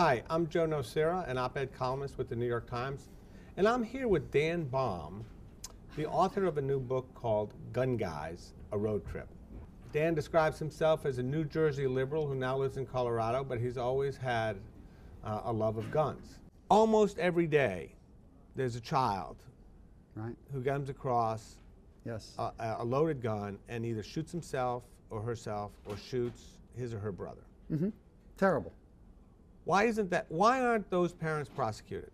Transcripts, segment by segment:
Hi, I'm Joe Nocera, an op-ed columnist with the New York Times, and I'm here with Dan Baum, the author of a new book called Gun Guys, A Road Trip. Dan describes himself as a New Jersey liberal who now lives in Colorado, but he's always had a love of guns. Almost every day, there's a child who comes across a loaded gun and either shoots himself or herself or shoots his or her brother. Terrible. Why isn't that? Why aren't those parents prosecuted?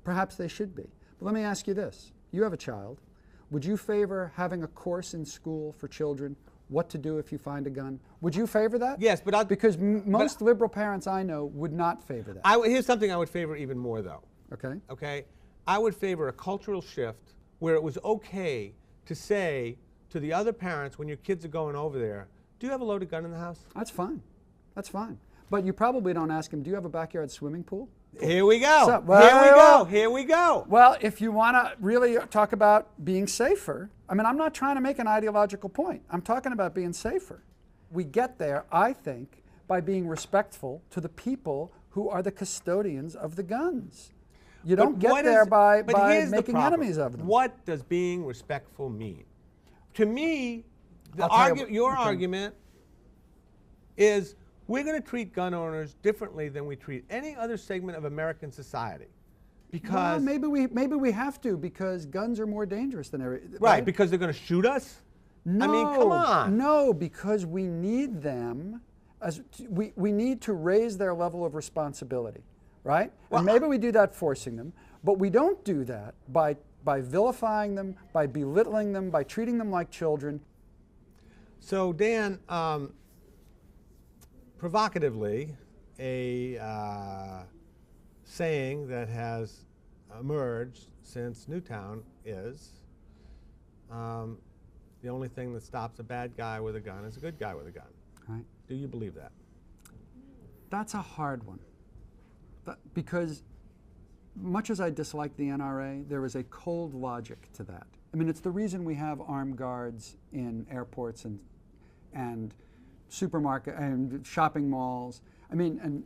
Perhaps they should be. But let me ask you this. You have a child. Would you favor having a course in school for children, what to do if you find a gun? Would you favor that? Yes, but because most liberal parents I know would not favor that. Here's something I would favor even more, though. Okay. Okay? I would favor a cultural shift where it was okay to say to the other parents when your kids are going over there, do you have a loaded gun in the house? That's fine. That's fine. But you probably don't ask them, do you have a backyard swimming pool? Here we go. So, Here we go. Well, if you want to really talk about being safer, I mean, I'm not trying to make an ideological point. I'm talking about being safer. We get there, I think, by being respectful to the people who are the custodians of the guns. You don't get there by making enemies of them. What does being respectful mean? To me, your argument is we're going to treat gun owners differently than we treat any other segment of American society. Because well, maybe we have to, because guns are more dangerous than right, because they're going to shoot us? No, I mean, come on. No, because we need them, we need to raise their level of responsibility, right? Well, and maybe we do that forcing them, but we don't do that by vilifying them, by belittling them, by treating them like children. So, Dan, provocatively, a saying that has emerged since Newtown is the only thing that stops a bad guy with a gun is a good guy with a gun. Right. Do you believe that? That's a hard one. Because much as I dislike the NRA, there is a cold logic to that. I mean, it's the reason we have armed guards in airports and supermarket and shopping malls. I mean, and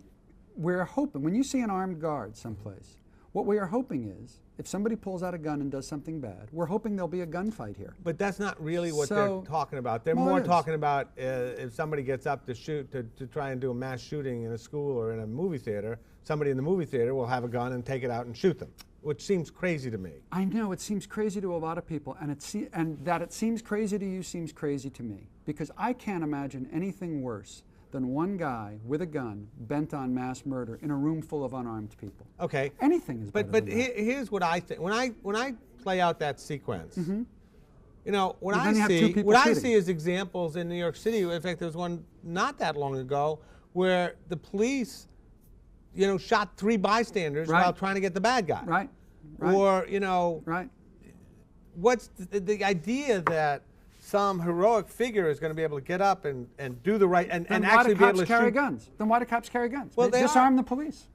we're hoping, when you see an armed guard someplace, what we are hoping is, if somebody pulls out a gun and does something bad, we're hoping there'll be a gunfight here. But that's not really what they're talking about. They're more talking about if somebody gets up to shoot, to try and do a mass shooting in a school or in a movie theater, somebody in the movie theater will have a gun and take it out and shoot them, which seems crazy to me. I know, it seems crazy to a lot of people, and that it seems crazy to you seems crazy to me, because I can't imagine anything worse than one guy with a gun bent on mass murder in a room full of unarmed people. Okay. Anything is better than that. Here's what I think. When I play out that sequence, you know, what I see is examples in New York City. In fact, there was one not that long ago where the police, you know, shot 3 bystanders while trying to get the bad guy. Right. Or, you know, what's the idea that some heroic figure is going to be able to get up and do the right and actually be able to carry guns? Then why do cops carry guns? Well, they disarm the police.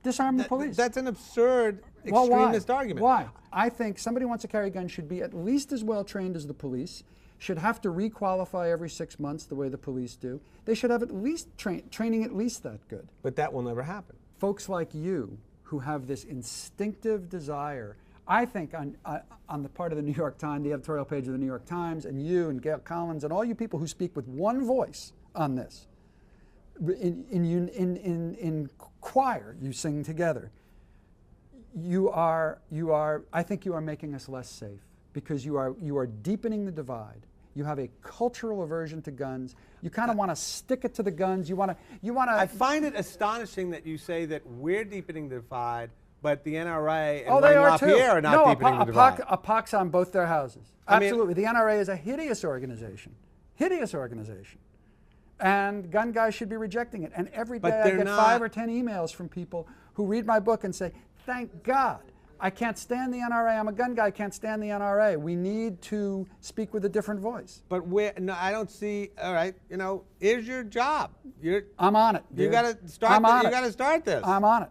Disarm the police. That's an absurd extremist argument. Why? I think somebody who wants to carry a gun should be at least as well trained as the police, should have to requalify every 6 months the way the police do. They should have at least training at least that good. But that will never happen. Folks like you who have this instinctive desire, I think on the part of the New York Times, the editorial page of the New York Times, and you and Gail Collins and all you people who speak with one voice on this, in choir you sing together, I think you are making us less safe, because you are deepening the divide. You have a cultural aversion to guns. You kind of want to stick it to the guns. You want to. I find it astonishing that you say that we're deepening the divide, but the NRA and they are LaPierre are not deepening the divide. A pox on both their houses. Absolutely. The NRA is a hideous organization. Hideous organization. And gun guys should be rejecting it. And every day I get 5 or 10 emails from people who read my book and say, thank God. I can't stand the NRA. I'm a gun guy. I can't stand the NRA. We need to speak with a different voice. But I don't see. All right, you know, here's your job. I'm on it. You got to start. You got to start this. I'm on it.